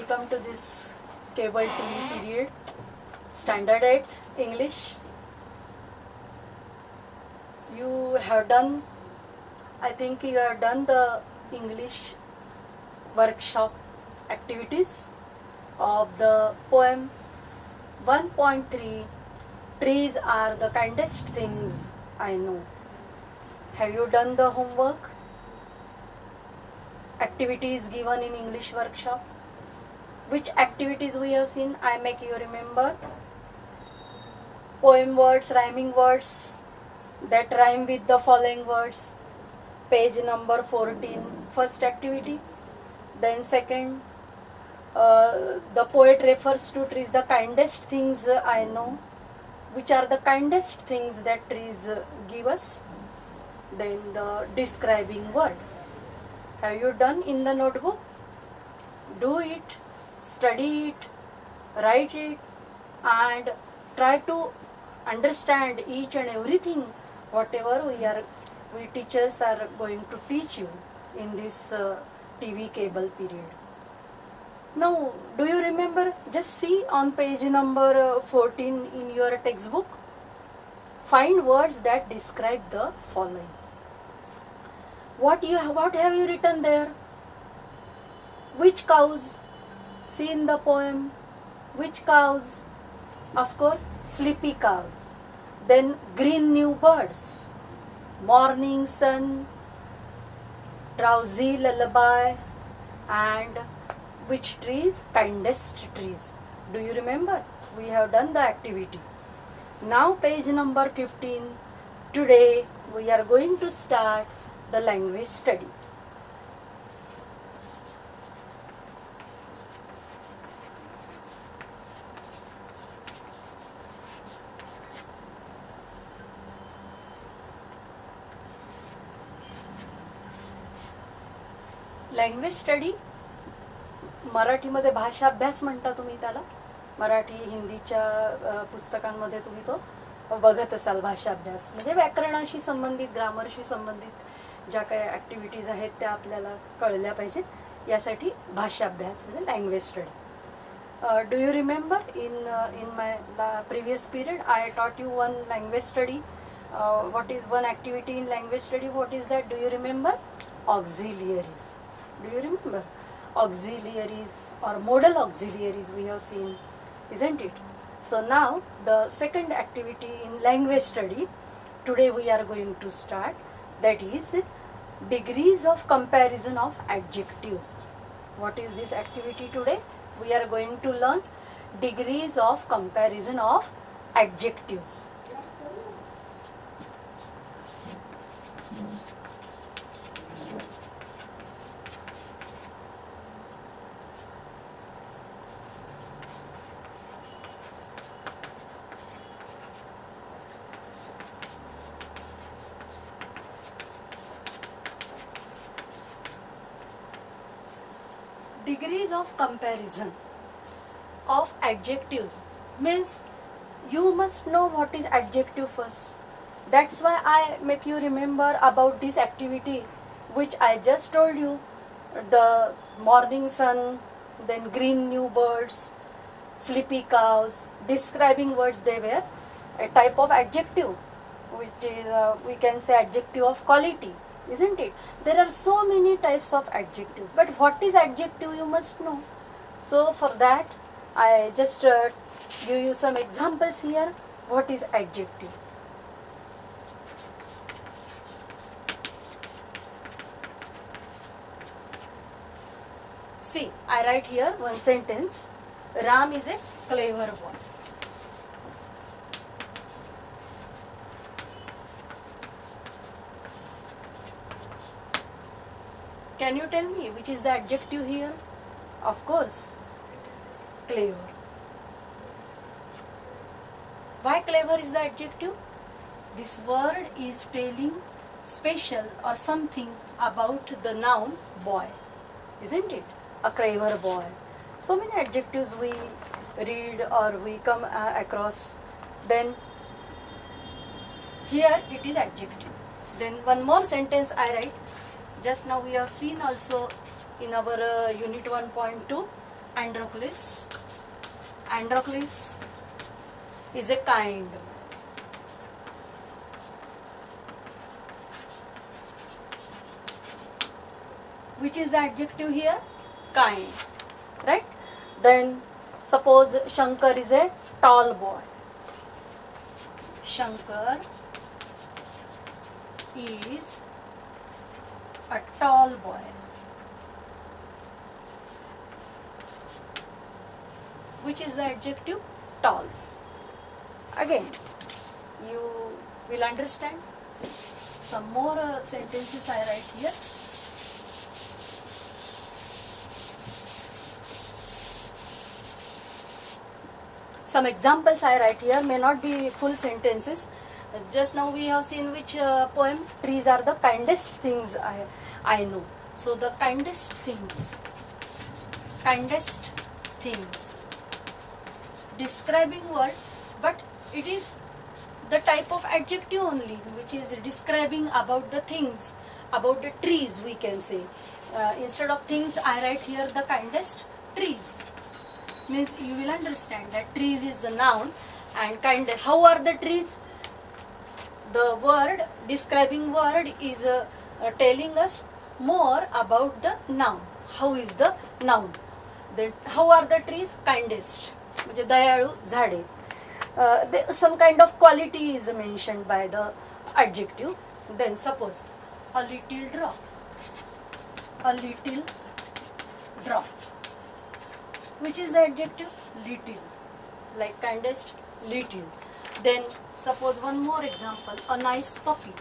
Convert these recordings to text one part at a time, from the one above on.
welcome to this cable TV period, standard 8th English. You have done, I think you have done the English workshop activities of the poem 1.3, Trees are the kindest things I know. Have you done the homework? Activities given in English workshop. Which activities we have seen? I make you remember. Poem words, rhyming words that rhyme with the following words. Page number 14, first activity. Then second, the poet refers to trees, the kindest things I know. Which are the kindest things that trees give us? Then the describing word. Have you done in the notebook? Do it, study it, write it, and try to understand each and everything whatever we teachers are going to teach you in this TV cable period. Now, do you remember? Just see on page number 14 in your textbook. Find words that describe the following. What have you written there? Which cows? See in the poem. Which cows? Of course, sleepy cows. Then green new birds. Morning sun, drowsy lullaby, and which trees? Kindest trees. Do you remember? We have done the activity. Now page number 15. Today we are going to start the language study. Language study मराठीमध्ये भाषा अभ्यास म्हणता तुम्ही त्याला. मराठी हिंदीच्या पुस्तकांमध्ये तुम्ही तो बघत असाल. भाषा अभ्यास म्हणजे व्याकरणाशी संबंधित, ग्रामरशी संबंधित ज्या काही ॲक्टिव्हिटीज आहेत त्या आपल्याला कळल्या पाहिजे, यासाठी भाषा अभ्यास म्हणजे language study. Do you remember in my previous period I taught you one language study. What is one activity in language study? What is that? Do you remember? Auxiliaries. Do you remember? Auxiliaries or modal auxiliaries we have seen, isn't it? So now the second activity in language study today we are going to start, that is degrees of comparison of adjectives. What is this activity today? We are going to learn degrees of comparison of adjectives. Degrees of comparison of adjectives means you must know what is adjective first. That's why I make you remember about this activity which I just told you. The morning sun, then green new birds, sleepy cows, describing words, they were a type of adjective which is we can say adjective of quality, isn't it? There are so many types of adjectives, but what is adjective you must know. So for that I just give you some examples here. What is adjective? See, I write here one sentence. Ram is a clever boy. Can you tell me which is the adjective here? Of course, clever. Why clever is the adjective? This word is telling special or something about the noun boy, isn't it? A clever boy. So many adjectives we read or we come across. Then here it is adjective. Then one more sentence I write. Just now we have seen also in our unit 1.2 Androcles. Androcles is a kind. Which is the adjective here? Kind. Right? Then suppose Shankar is a tall boy. Shankar is a tall boy. Which is the adjective? Tall. Again, you will understand. Some more sentences I write here. Some examples I write here, may not be full sentences. Just now we have seen which poem? Trees are the kindest things I know. So the kindest things. Describing word, but it is the type of adjective only, which is describing about the things, about the trees we can say. Instead of things I write here the kindest trees. Means you will understand that trees is the noun and kind. How are the trees? The word, describing word is telling us more about the noun. How is the noun? Then how are the trees? Kindest. म्हणजे दयाळू झाडे. Some kind of quality is mentioned by the adjective. Then suppose a little drop. A little drop. Which is the adjective? Little. Like kindest, little. Then suppose one more example. A nice puppy.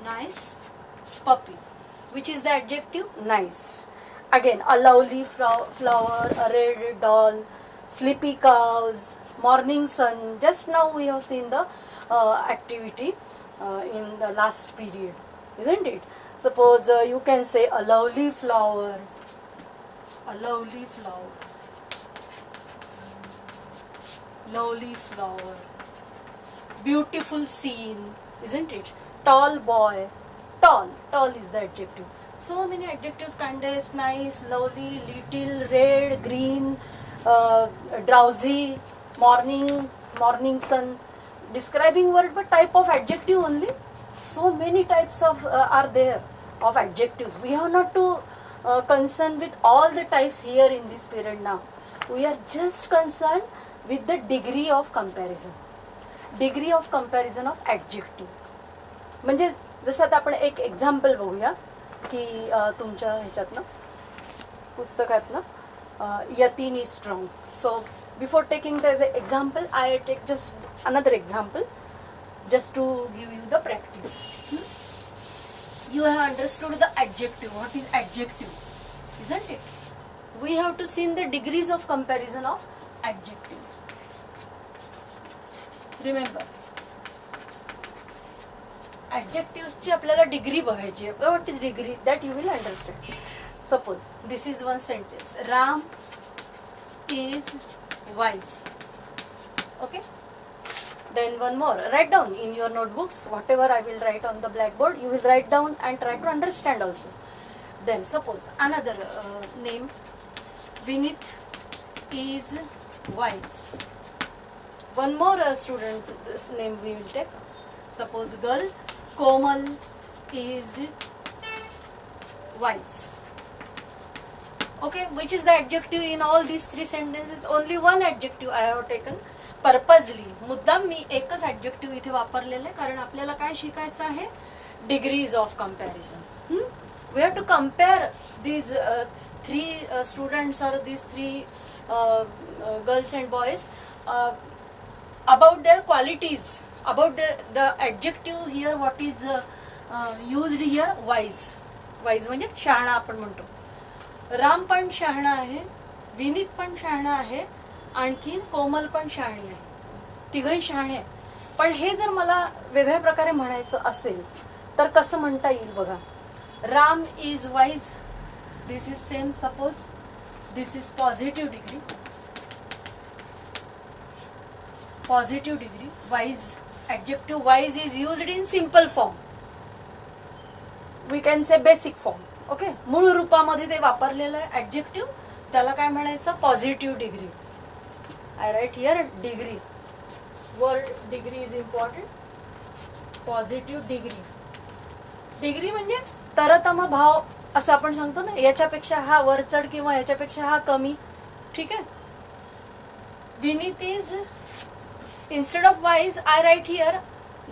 Nice puppy. Which is the adjective? Nice. Again, a lovely flower, a red doll, sleepy cows, morning sun. Just now we have seen the activity in the last period, isn't it? Suppose you can say a lovely flower. A lovely flower. Lovely flower. Beautiful scene, isn't it? Tall boy. Tall. Tall is the adjective. So many adjectives: kindest, nice, lovely, little, red, green, drowsy, morning sun. Describing word but type of adjective only. So many types of are there of adjectives. We have not to concern with all the types here in this period now. We are just concerned with the degree of comparison. Degree of comparison of adjectives. म्हणजे जसं आता आपण एक example बघूया की तुमच्या ह्याच्यातनं पुस्तकातनं Yatin is strong. So before taking the example I take just another example just to give you the practice. You have understood the adjective. What is adjective? Isn't it? We have to see the degrees of comparison of adjectives. Remember, adjectives ची आपल्याला degree बघायची आहे. What is degree? That you will understand. Suppose this is one sentence. Ram is wise. Okay. Then one more. Write down in your notebooks whatever I will write on the blackboard. You will write down and try to understand also. Then suppose another name. Vinith is wise. One more student. This name we will take. Suppose girl. Komal is wise. Okay. Which is the adjective in all these three sentences? Only one adjective I have taken. Purposely मुद्दाम मी एकच adjective इथे वापरलेलं आहे कारण आपल्याला काय शिकायचं आहे? Degrees of comparison. We have to compare these three students or these three girls and boys about their qualities, about the adjective here what is used here? Wise. Wise म्हणजे शहाणा आपण म्हणतो. राम पण शहाणा आहे, विनीत पण शहाणा आहे, आणखीन कोमल पण शहाणी आहे. तिघही शहाणे आहे. पण हे जर मला वेगळ्या प्रकारे म्हणायचं असेल तर कसं म्हणता येईल बघा. Ram is wise. This is same. Suppose this is positive degree. Positive degree. Wise adjective wise is used in simple form. We can say basic form. Okay. मूळ रूपामध्ये ते वापरलेलं आहे ॲडजेक्टिव्ह. त्याला काय म्हणायचं, positive degree. I write here degree, word degree is important. Positive degree. Degree म्हणजे तरतम भाव असं आपण सांगतो ना, याच्यापेक्षा हा वरचढ किंवा याच्यापेक्षा हा कमी. ठीक आहे. Vineet is, instead of wise I write here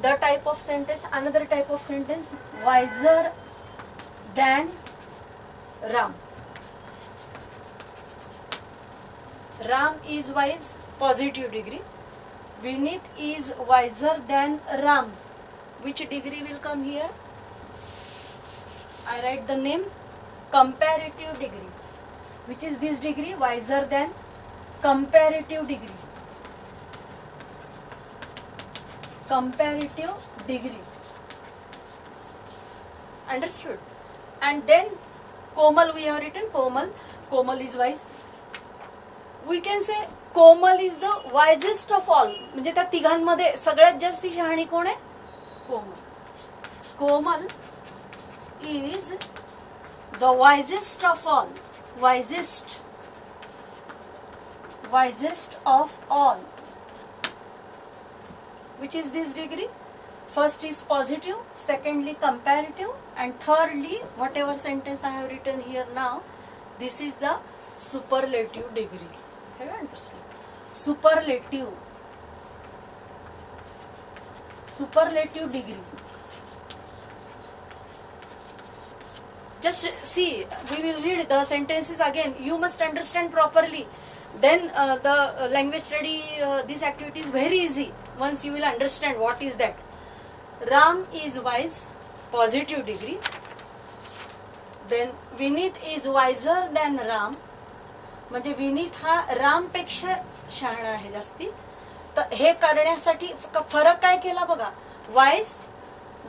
the type of sentence, another type of sentence, wiser than Ram. Ram is wise, positive degree. Vineet is wiser than Ram. Which degree will come here? I write the name, comparative degree. Which is this degree? Wiser than, comparative degree. Comparative degree. Understood? And then Komal, we have written Komal. Komal is wise. We can say Komal is the wisest of all. म्हणजे त्या तिघांमध्ये सगळ्यात जास्त शहाणी कोण आहे? कोमल. कोमल is the wisest of all. Wisest of all. Which is this degree? First is positive, secondly comparative, and thirdly, whatever sentence I have written here now, this is the superlative degree. Have you understood? Superlative degree. Just see, we will read the sentences again. You must understand properly. Then the language study, this activity is very easy once you will understand what is that. Ram is wise, positive degree. Then Vineet is wiser than Ram. म्हणजे विनीत हा राम पेक्षा शहाणा आहे जास्ती. तर हे करण्यासाठी फरक काय केला बघा, wise,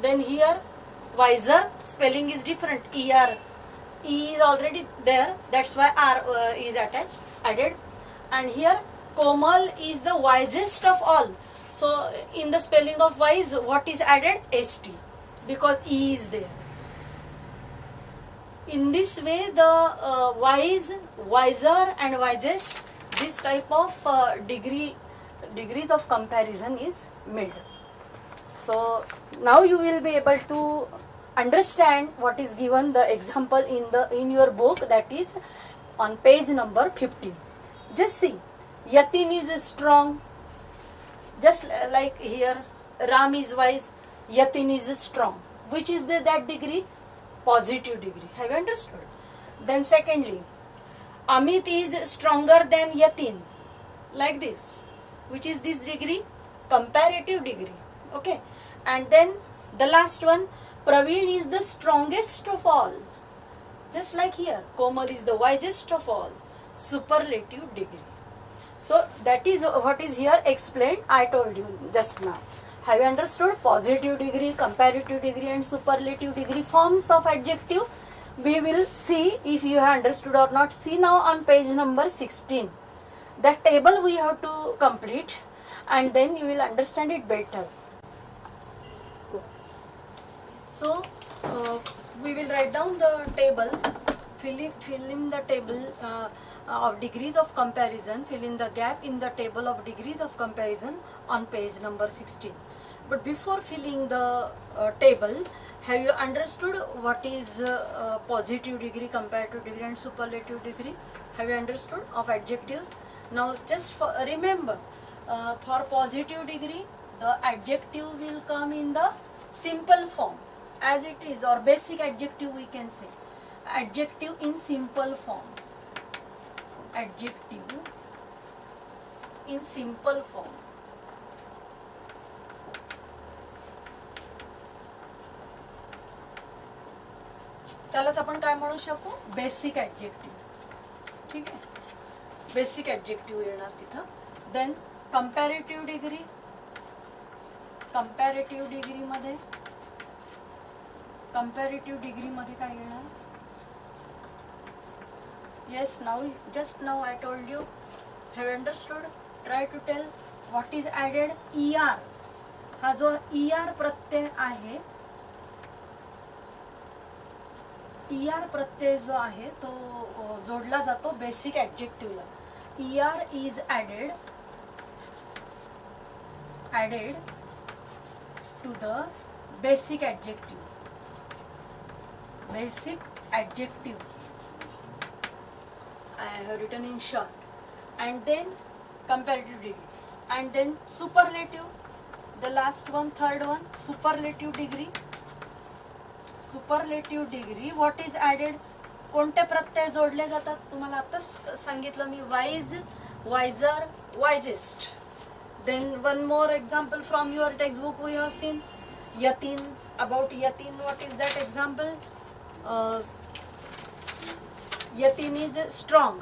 then here wiser, spelling is different, er, e is already there, that's why r is added. And here Komal is the wisest of all, so in the spelling of wise what is added? st, because e is there. In this way the wise, wiser and wisest, this type of degrees of comparison is made. So now you will be able to understand what is given the example in your book, that is on page number 15. Just see, Yatin is strong, just like here Ram is wise, Yatin is strong. Which is that degree? Positive degree. Have you understood? Then secondly, Amit is stronger than Yatin, like this. Which is this degree? Comparative degree. Okay. And then the last one, Praveen is the strongest of all. Just like here, Komal is the wisest of all. Superlative degree. So that is what is here explained. I told you just now. Have you understood? Positive degree, comparative degree and superlative degree forms of adjective. We will see if you have understood or not. See now on page number 16. That table we have to complete and then you will understand it better. So we will write down the table, fill in the table of degrees of comparison, fill in the gap in the table of degrees of comparison on page number 16. But before filling the table, have you understood what is positive degree, comparative degree and superlative degree? Have you understood of adjectives? Now just remember, for positive degree, the adjective will come in the simple form as it is, or basic adjective we can say. Adjective in simple form. Adjective in simple form. त्यालाच आपण काय म्हणू शकू? Basic adjective. ठीक आहे, basic adjective येणार तिथं. Then comparative degree, comparative degree मध्ये काय येणार? Yes, just now I told you. Have you understood? Try to tell what is added. ER. हा जो ER प्रत्यय आहे, ER प्रत्यय जो आहे तो जोडला जातो बेसिक ॲडजेक्टिव्हला. ER is added to the basic adjective. Basic adjective I have written in short. And then comparative degree, and then superlative, the last one, third one, superlative degree. Superlative degree, what is added? कोणते प्रत्यय जोडले जातात तुम्हाला आताच सांगितलं मी. Wise, wiser, wisest. Then one more example from your textbook we have seen. Yatin, about Yatin, what is that example? Yatin is strong.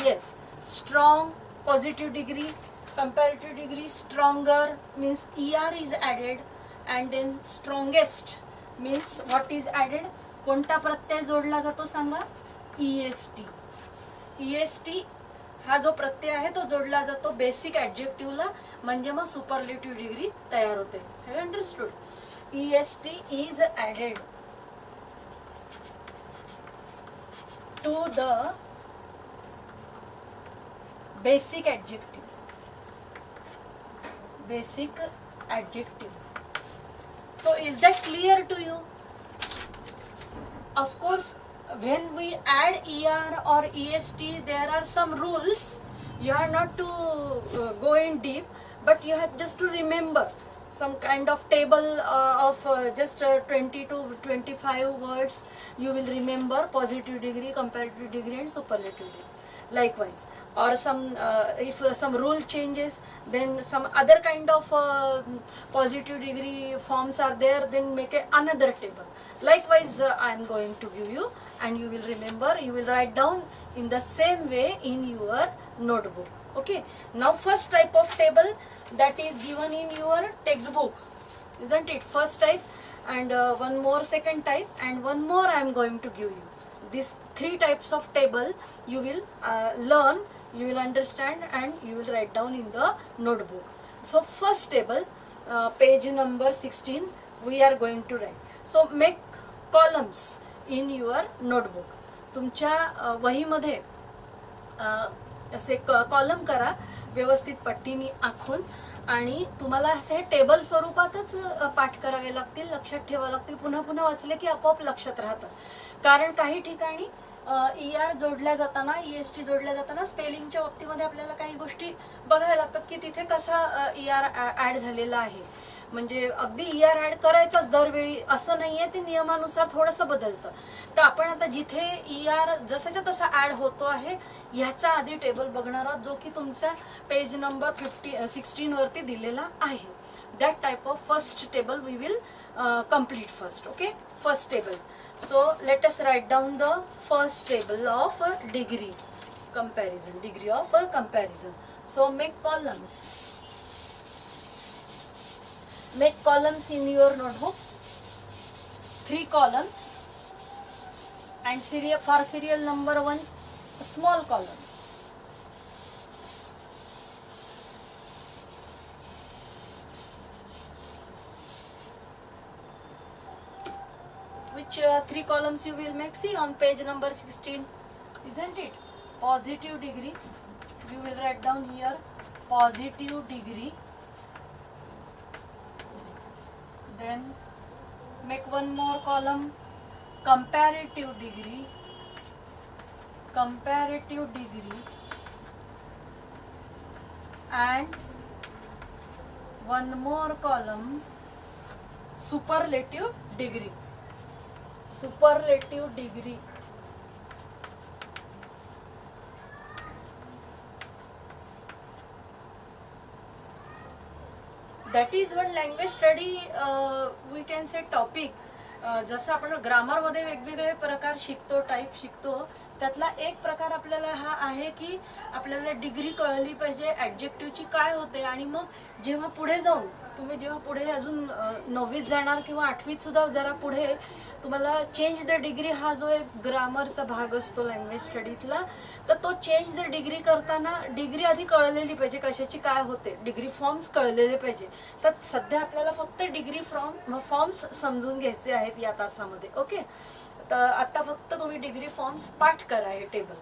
Yes, strong, positive degree. Comparative degree, stronger means ER is added, and then strongest means what is added? कोणता प्रत्यय जोडला जातो सांगा? EST. EST हा जो प्रत्यय आहे तो जोडला जातो basic ॲडजेक्टिव्हला, म्हणजे मग सुपरलेटिव्ह डिग्री तयार होते. Have you understood? EST is added to the basic adjective. Basic adjective. So is that clear to you? Of course, when we add ER or EST, there are some rules. You are not to go in deep, but you have just to remember some kind of table of just 20 to 25 words. You will remember positive degree, comparative degree, and superlative degree. Likewise, or some if some rule changes, then some other kind of positive degree forms are there, then make another table. Likewise, I am going to give you, and you will remember, you will write down in the same way in your notebook. Okay, now first type of table that is given in your textbook, isn't it? First type, and one more second type, and one more I am going to give you. These three types of table you will learn, you will understand, and you will write down in the notebook. So first table, page number 16, we are going to write. So make columns in your notebook. तुमच्या वहीमध्ये असे column करा व्यवस्थित पट्टीने आखून, आणि तुम्हाला असे table स्वरूपातच पाठ करावे लागतील, लक्षात ठेवावे लागतील. पुन्हा पुन्हा वाचले की आपोआप लक्षात राहतं. कारण काही ठिकाणी ER जोडल्या जाताना, EST जोडल्या जाताना स्पेलिंगच्या बाबतीमध्ये आपल्याला काही गोष्टी बघायला लागतात की तिथे कसा ER ॲड झालेला आहे. म्हणजे अगदी ER ॲड करायचाच दरवेळी असं नाही आहे, ते नियमानुसार थोडंसं बदलतं. तर आपण आता जिथे ER जसाच्या तसा ॲड होतो आहे ह्याचा आधी टेबल बघणार आहोत, जो की तुमच्या पेज नंबर 16 वरती दिलेला आहे. That type of first table we will complete first. Okay, first table. So let us write down the first table of degree comparison, degree of comparison. So make columns. Make columns in your notebook. 3 columns, and for serial number 1, a small column. Which 3 columns you will make? See on page number 16, isn't it? Positive degree, you will write down here positive degree. Then make one more column, comparative degree, comparative degree, and one more column, superlative degree. Superlative degree. That is one language study, we can say topic. जसं आपण ग्रामरमध्ये वेगवेगळे प्रकार शिकतो, type शिकतो, त्यातला एक प्रकार आपल्याला हा आहे की आपल्याला डिग्री कळली पाहिजे ॲडजेक्टिव्हची काय होते. आणि मग जेव्हा पुढे जाऊन तुम्ही जेव्हा पुढे अजून 9वीत जाणार किंवा 8वीत सुद्धा जरा पुढे तुम्हाला चेंज द डिग्री हा जो एक ग्रामरचा भाग असतो लँग्वेज स्टडीतला, तर तो चेंज द डिग्री करताना डिग्री आधी कळलेली पाहिजे, कशाची काय होते, डिग्री फॉर्म्स कळलेले पाहिजे. तर सध्या आपल्याला फक्त डिग्री फॉर्म्स समजून घ्यायचे आहेत या तासामध्ये. ओके, तर आता फक्त तुम्ही डिग्री फॉर्म्स पाठ करा हे टेबल.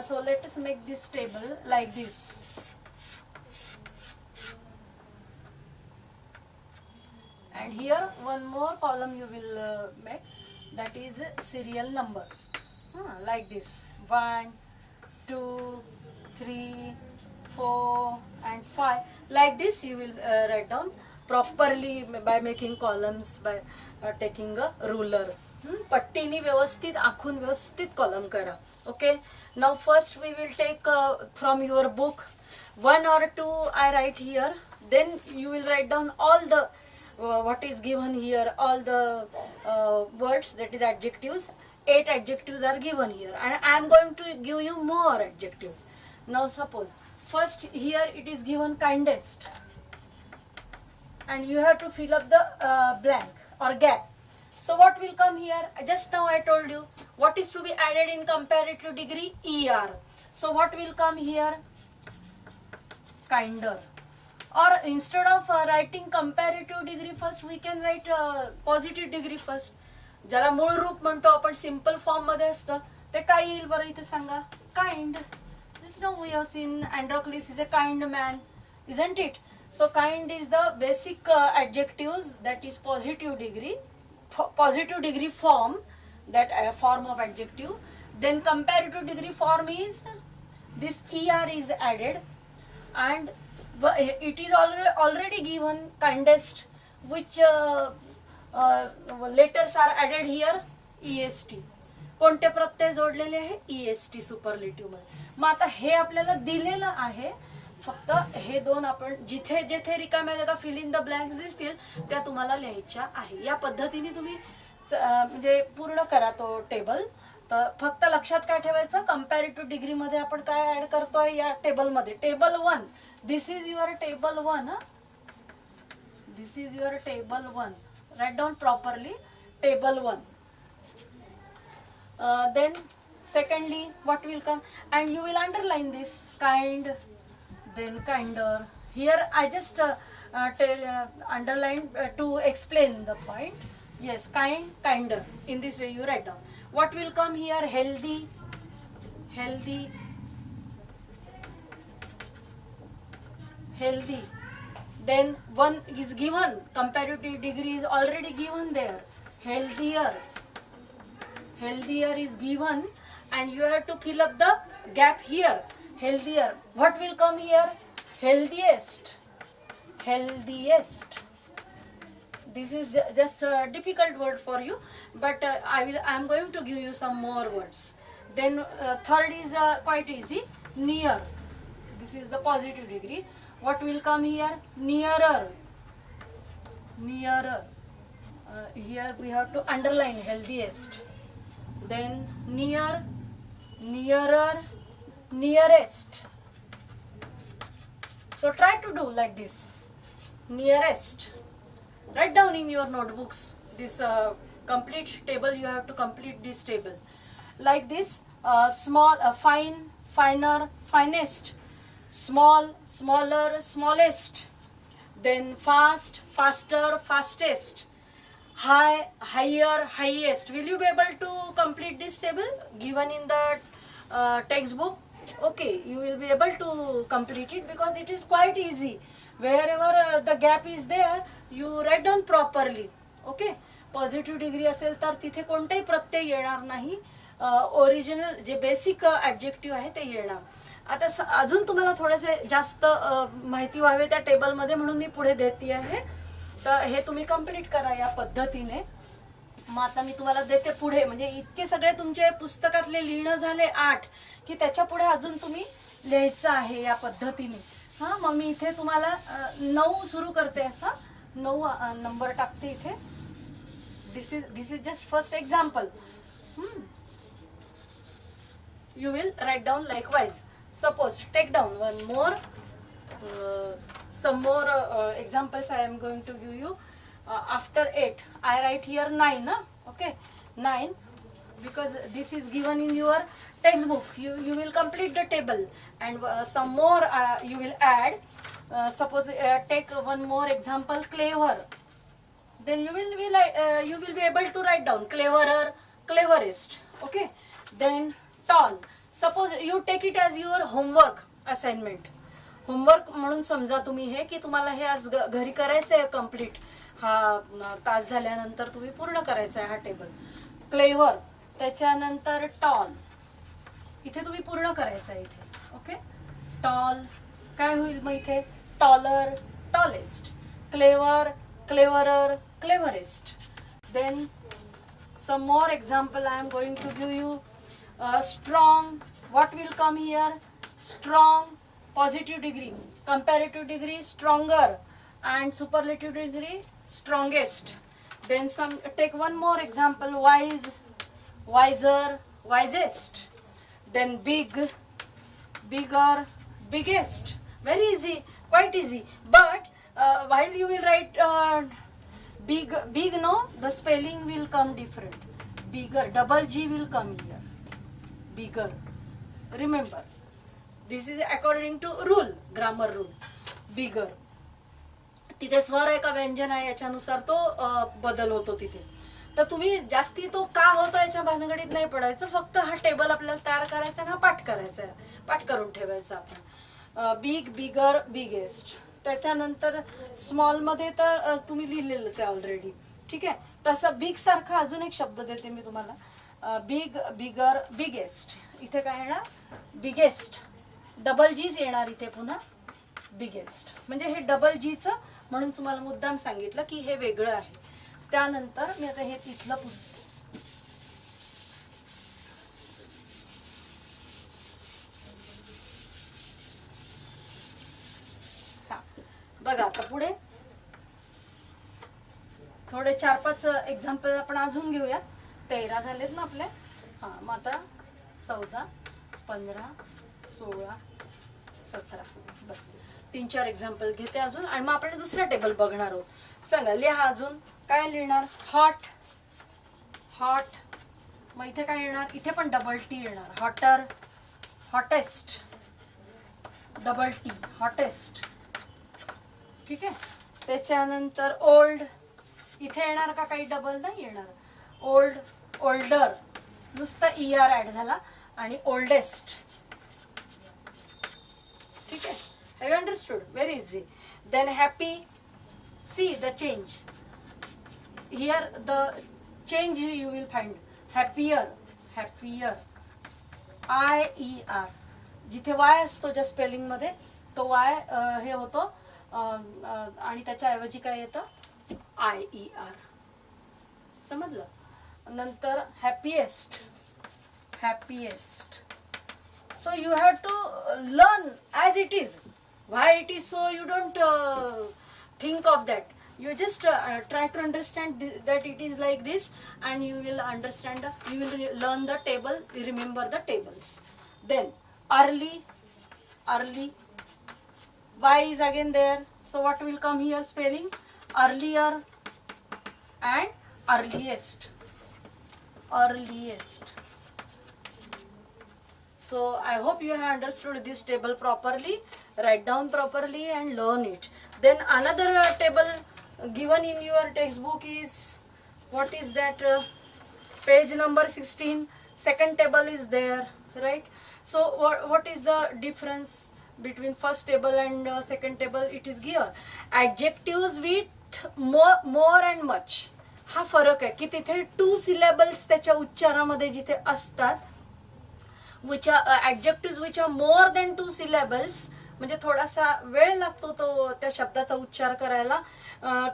So let us make this table like this. And here one more column you will make, that is serial number, like this 1 2 3 4 and 5, like this you will write down properly by making columns, by taking a ruler. पट्टीनी व्यवस्थित आखून व्यवस्थित column करा. Okay, now first we will take from your book 1 or 2 I write here, then you will write down all the what is given here, all the words, that is adjectives. 8 adjectives are given here, and I am going to give you more adjectives. Now suppose first here it is given kindest, and you have to fill up the blank or gap. So what will come here? Just now I told you what is to be added in comparative degree, er. So what will come here? Kinder. Or instead of writing comparative degree first, we can write positive degree first. ज्याला मूळ रूप म्हणतो आपण, simple form मध्ये असतं, ते काय येईल बरं इथे सांगा? Kind. This no we have seen Androcles is a kind man, isn't it? So kind is the basic adjectives, that is positive degree form, that form of adjective. Then comparative degree form is this er is added, and it is already given kindest, which letters are added here, est. कोणते प्रत्यय जोडलेले आहे? est superlative मध्ये. मग आता हे आपल्याला दिलेलं आहे, फक्त हे दोन आपण जिथे जिथे रिकाम्या जागा फिल इन द ब्लँक्स दिसतील त्या तुम्हाला लिहायच्या आहे. या पद्धतीने तुम्ही म्हणजे पूर्ण करा तो टेबल. तर फक्त लक्षात काय ठेवायचं, कंपॅरेटिव्ह डिग्री मध्ये आपण काय ऍड करतोय या टेबल मध्ये? Table 1. This is your table 1. This is your table 1. Right down properly, table 1. Then secondly what will come, and you will underline this kind, then kinder. Here I just underline to explain the point. Yes, kind, kinder. In this way you write down. What will come here? Healthy, healthy, healthy. Then one is given, comparative degree is already given there. Healthier, healthier is given, and you have to fill up the gap here. Healthier. What will come here? Healthiest, healthiest. This is just a difficult word for you, but I am going to give you some more words. Then third is quite easy, near. This is the positive degree. What will come here? Nearer, nearer. Here we have to underline healthiest. Then near, nearer, nearest. So try to do like this, nearest. Write down in your notebooks this complete table. You have to complete this table like this. Small, fine, finer, finest. Small, smaller, smallest. Then fast, faster, fastest. High, higher, highest. Will you be able to complete this table given in the textbook? Okay, you will be able to complete it because it is quite easy. Wherever the gap is there, you write down properly. Okay, positive degree असेल तर तिथे कोणतेही प्रत्यय येणार नाही, original जे basic adjective आहे ते येणार. आता अजून तुम्हाला थोडेसे जास्त माहिती व्हावे त्या टेबलमध्ये म्हणून मी पुढे देते आहे. तर हे तुम्ही कंप्लीट करा या पद्धतीने. मग आता मी तुम्हाला देते पुढे, म्हणजे इतके सगळे तुमचे पुस्तकातले लिहिणं झाले 8 की त्याच्या पुढे अजून तुम्ही लिहायचं आहे या पद्धतीने. हां, मग मी इथे तुम्हाला 9 सुरू करते, असा 9 नंबर टाकते इथे. This is just first example. You will write down likewise. Suppose take down one more, some more examples I am going to give you. After 8 I write here 9. Okay, 9, because this is given in your textbook. You will complete the table, and some more you will add. Suppose take one more example, clever. Then you will be able to write down cleverer, cleverest. Okay, then tall. Suppose you take it as your homework assignment. Homework म्हणून समजा तुम्ही हे की तुम्हाला हे आज घरी करायचं आहे complete. हा तास झाल्यानंतर तुम्ही पूर्ण करायचा आहे हा टेबल. क्लेवर, त्याच्यानंतर टॉल, इथे तुम्ही पूर्ण करायचं आहे इथे. ओके, टॉल काय होईल मग इथे? Taller, tallest. Clever, cleverer, cleverest. Then some more example I am going to give you. Strong, what will come here? Strong, positive degree, comparative degree stronger, and superlative degree strongest. Then some, take one more example. Wise, wiser, wisest. Then big, bigger, biggest. Very easy, quite easy. But while you will write big, no, the spelling will come different. Bigger, double G will come here. Bigger. Remember, this is according to rule, grammar rule. Bigger. तिथे स्वर आहे का व्यंजन आहे याच्यानुसार तो बदल होतो तिथे. तर तुम्ही जास्ती तो का होतो याच्या भानगडीत नाही पडायचं. फक्त हा टेबल आपल्याला तयार करायचा आणि हा पाठ करायचा आहे, पाठ करून ठेवायचा आपण. बिग, बिगर, बिगेस्ट. त्याच्यानंतर स्मॉलमध्ये तर तुम्ही लिहिलेलंच आहे ऑलरेडी. ठीक आहे, तसं बिग सारखा अजून एक शब्द देते मी तुम्हाला. बिग, बिगर, बिगेस्ट. इथे काय येणार? बिगेस्ट. डबल जीच येणार इथे पुन्हा. बिगेस्ट म्हणजे हे डबल जीचं म्हणून तुम्हाला मुद्दाम सांगितलं की हे वेगळं आहे. त्यानंतर मी आता हे तिथलं पुसते. बघा आता पुढे थोडे 4-5 एक्झाम्पल आपण अजून घेऊया. 13 झालेत ना आपले. हा, मग आता 14, 15, 16, 17 बस 3-4 एक्झाम्पल घेते अजून आणि मग आपण दुसरा टेबल बघणार आहोत. सांगा, लिहा अजून काय लिहिणार? Hot, hot. मग इथे काय येणार? इथे पण डबल टी येणार. Hotter, hottest, double T, hottest. ठीक आहे, त्याच्यानंतर ओल्ड. इथे येणार का काही डबल? नाही येणार. ओल्ड, ओल्डर, नुसता ER ऍड झाला. आणि ओल्डेस्ट. ठीक आहे, have you understood? Very easy. Then happy. See the change here, the change you will find. Happier, happier, IER. जिथे वाय असतो ज्या स्पेलिंग मध्ये तो वाय हे होतो आणि त्याच्या ऐवजी काय येतं? IER. समजलं? नंतर happiest, happiest. So you have to learn as it is. Why it is so, you don't think of that. You just try to understand that it is like this, and you will understand. You will learn the table. Remember the tables. Then early, early. Y is again there. So what will come here? Spelling earlier and earliest. Earliest. So I hope you have understood this table properly. Write down properly and learn it. Then another table given in your textbook is, what is that? Page number 16. Second table is there, right? So what is the difference between first table and second table? It is given. Adjectives with more and much. हा फरक आहे की तिथे 2 syllables त्याच्या उच्चारामध्ये जिथे असतात, which are adjectives which are more than 2 syllables, म्हणजे थोडासा वेळ लागतो तो त्या शब्दाचा उच्चार करायला.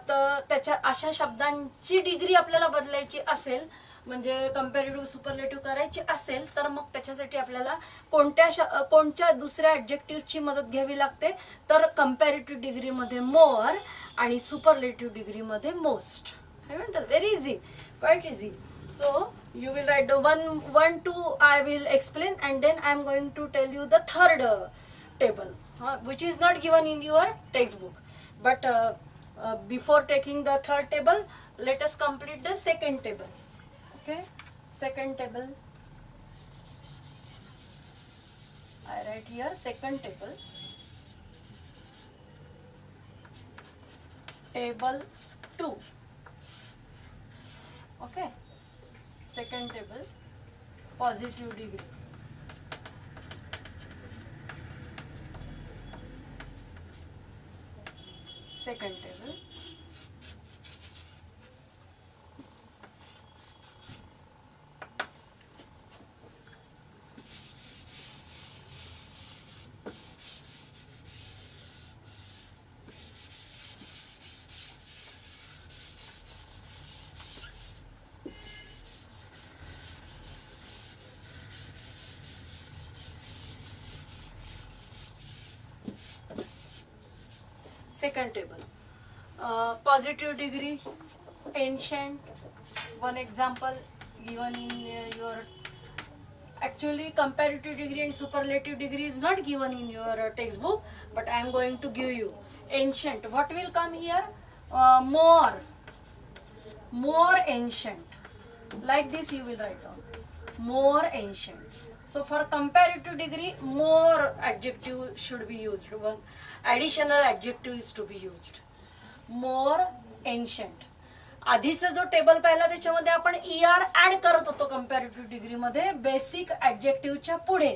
तर त्याच्या अशा शब्दांची डिग्री आपल्याला बदलायची असेल, म्हणजे कंपॅरेटिव्ह सुपरलेटिव्ह करायची असेल, तर मग त्याच्यासाठी आपल्याला कोणत्या दुसऱ्या ॲडजेक्टिव्हची मदत घ्यावी लागते? तर कंपॅरेटिव्ह डिग्रीमध्ये मोर आणि सुपरलेटिव्ह डिग्रीमध्ये most. Very easy, quite easy. So you will write the 1, 2 I will explain, and then I am going to tell you the third table, which is not given in your textbook. But before taking the third table, let us complete the second table. Okay, second table. I write here second table. Table 2. Okay. second table, positive degree. Second table, second table, positive degree, ancient. One example given in your, actually comparative degree and superlative degree is not given in your textbook, but I am going to give you ancient. What will come here? More ancient, like this you will write down, more ancient. So for comparative degree, more adjective should be used, one additional adjective is to be used, more ancient. आधीचा जो table पाहिला त्याच्यामध्ये आपण ER add करत होतो comparative degree मध्ये basic ऍडजेक्टिव्हच्या पुढे,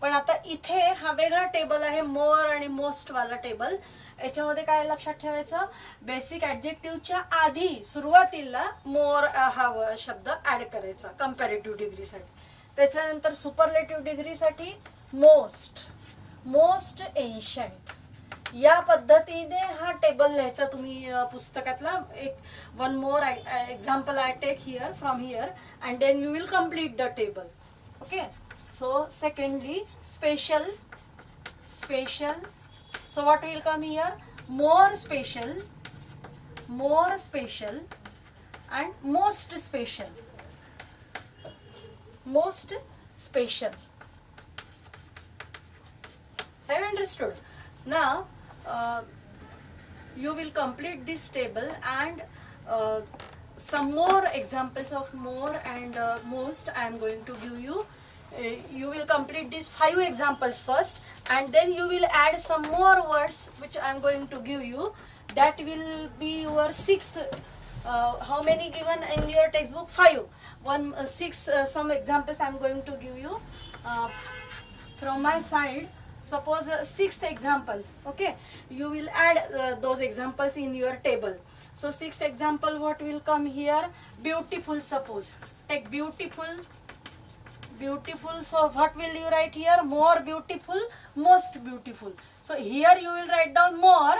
पण आता इथे हा वेगळा टेबल आहे, मोर आणि मोस्ट वाला टेबल. याच्यामध्ये काय लक्षात ठेवायचं, बेसिक ऍडजेक्टिव्हच्या आधी सुरुवातीला मोर हा शब्द ऍड करायचा कंपॅरेटिव्ह डिग्रीसाठी. त्याच्यानंतर सुपरलेटिव्ह डिग्रीसाठी मोस्ट एन्शंट. या पद्धतीने हा टेबल लिहायचा तुम्ही पुस्तकातला. एक one more example I take here from here and then you will complete the table. Okay. So secondly special. So what will come here? More special and most special. Have you understood? Now you will complete this table and some more examples of more and most I am going to give you. You will complete these 5 examples first and then you will add some more words which I am going to give you. That will be your 6th. How many given in your textbook? 5. 6 some examples I am going to give you from my side. Suppose 6th example, okay, you will add those examples in your table. So 6th example, what will come here? Beautiful. Suppose take beautiful. So what will you write here? More beautiful, most beautiful. So here you will write down more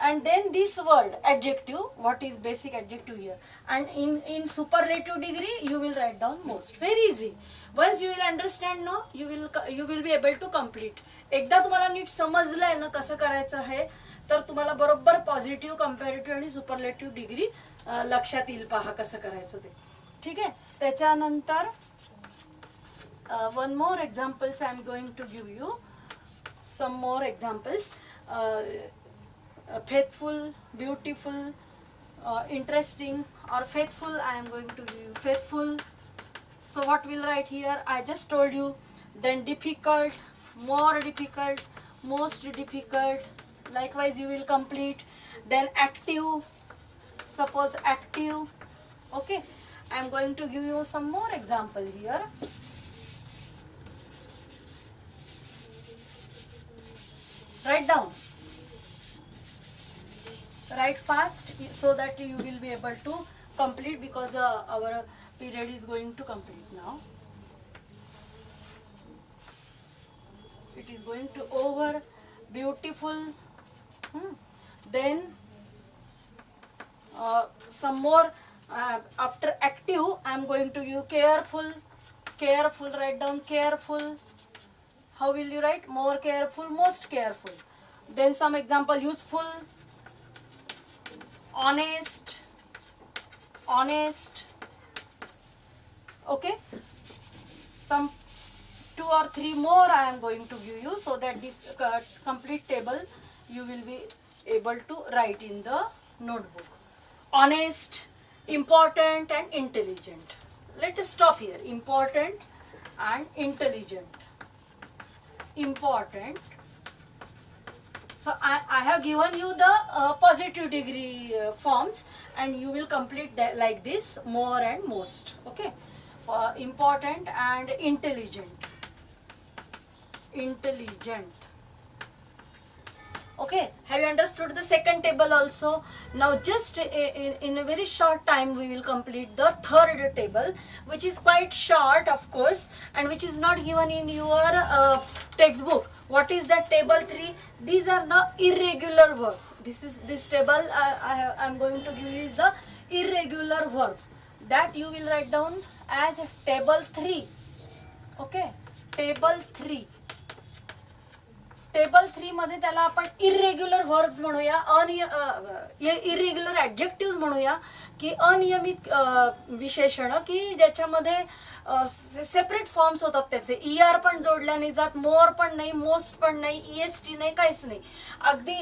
and then this word adjective, what is basic adjective here, and in superlative degree you will write down most. Very easy. Once you will understand, no, you will be able to complete. एकदा तुम्हाला NEET समजलंय ना कसं करायचं आहे, तर तुम्हाला बरोबर positive, comparative आणि सुपरलेटिव्ह डिग्री लक्षात येईल. पहा कसं करायचं ते. ठीक आहे. त्याच्यानंतर one more examples I am going to give you. Some more examples. Faithful, beautiful, interesting or faithful. I am going to give you faithful. So what will write here? I just told you. Then difficult, more difficult, most difficult. Likewise you will complete. Then active. Suppose active. Okay. I am going to give you some more example here. Write down. Write fast so that you will be able to complete, because our period is going to complete now. It is going to over. Beautiful. Then some more after active I am going to give careful. Write down careful. How will you write? More careful, most careful. Then some example, useful, honest. Okay. Some 2 or 3 more I am going to give you so that this complete table you will be able to write in the notebook. Honest, important and intelligent. Let us stop here. Important and intelligent. Important. So I have given you the positive degree forms and you will complete that like this, more and most. Okay. important and intelligent. Okay, have you understood the second table also? Now just in a very short time we will complete the third table, which is quite short of course, and which is not given in your textbook. What is that table 3? These are the irregular verbs. This table I am going to give you is the irregular verbs, that you will write down as table 3. Okay, table 3. Table 3 मध्ये त्याला आपण irregular verbs म्हणूया, irregular adjective म्हणूया, की अनियमित विशेषण, की ज्याच्यामध्ये सेपरेट फॉर्म्स होतात त्याचे. ER पण जोडल्या नाही जात, मोर पण नाही, मोस्ट पण नाही, EST नाही, काहीच नाही. अगदी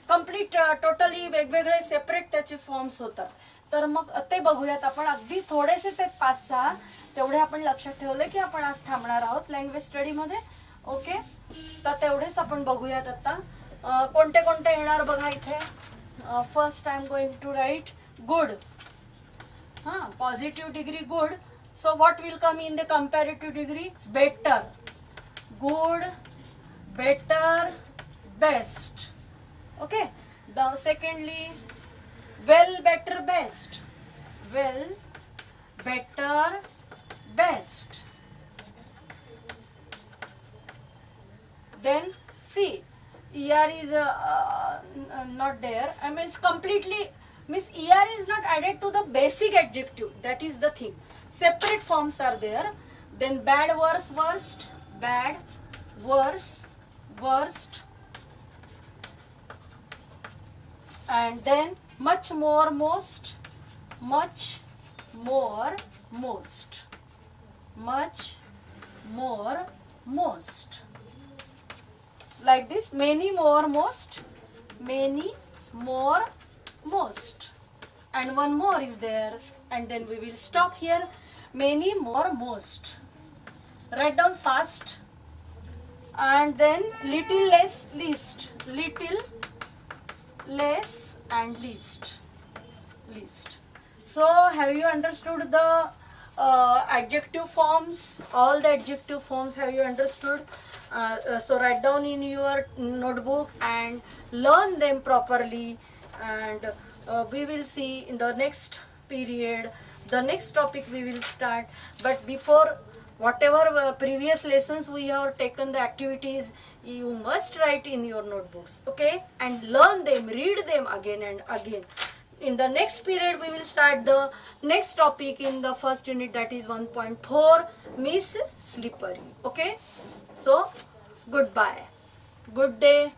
कम्प्लीट टोटली वेगवेगळे सेपरेट त्याचे फॉर्म्स होतात. तर मग ते बघूयात आपण. अगदी थोडेसेच आहेत 5-6, तेवढे आपण लक्षात ठेवले की आपण आज थांबणार आहोत लँग्वेज स्टडीमध्ये. ओके, तर तेवढेच आपण बघूयात आता. कोणते कोणते येणार बघा इथे. First I am going to write good. हां, positive degree good. So what will come in the comparative degree? Better, good, better, best. Okay, the secondly well, better, best. Well, better, best. Then see, ER is not there. I mean, it's completely means ER is not added to the basic adjective. That is the thing. Separate forms are there. Then bad, worse, worst. Bad, worse, worst. And then much more, most. Much more, most. Much more, most. Like this, many more, most, many more, most, and one more is there, and then we will stop here. Many more, most. Write down fast. And then little less, least. Little less and least. Least. So have you understood the adjective forms? All the adjective forms have you understood? So write down in your notebook and learn them properly, and we will see in the next period, the next topic we will start. But before, whatever previous lessons we have taken, the activities you must write in your notebooks, okay, and learn them, read them again and again. In the next period we will start the next topic in the first unit, that is 1.4, Miss Slippery. Okay, so goodbye, good day.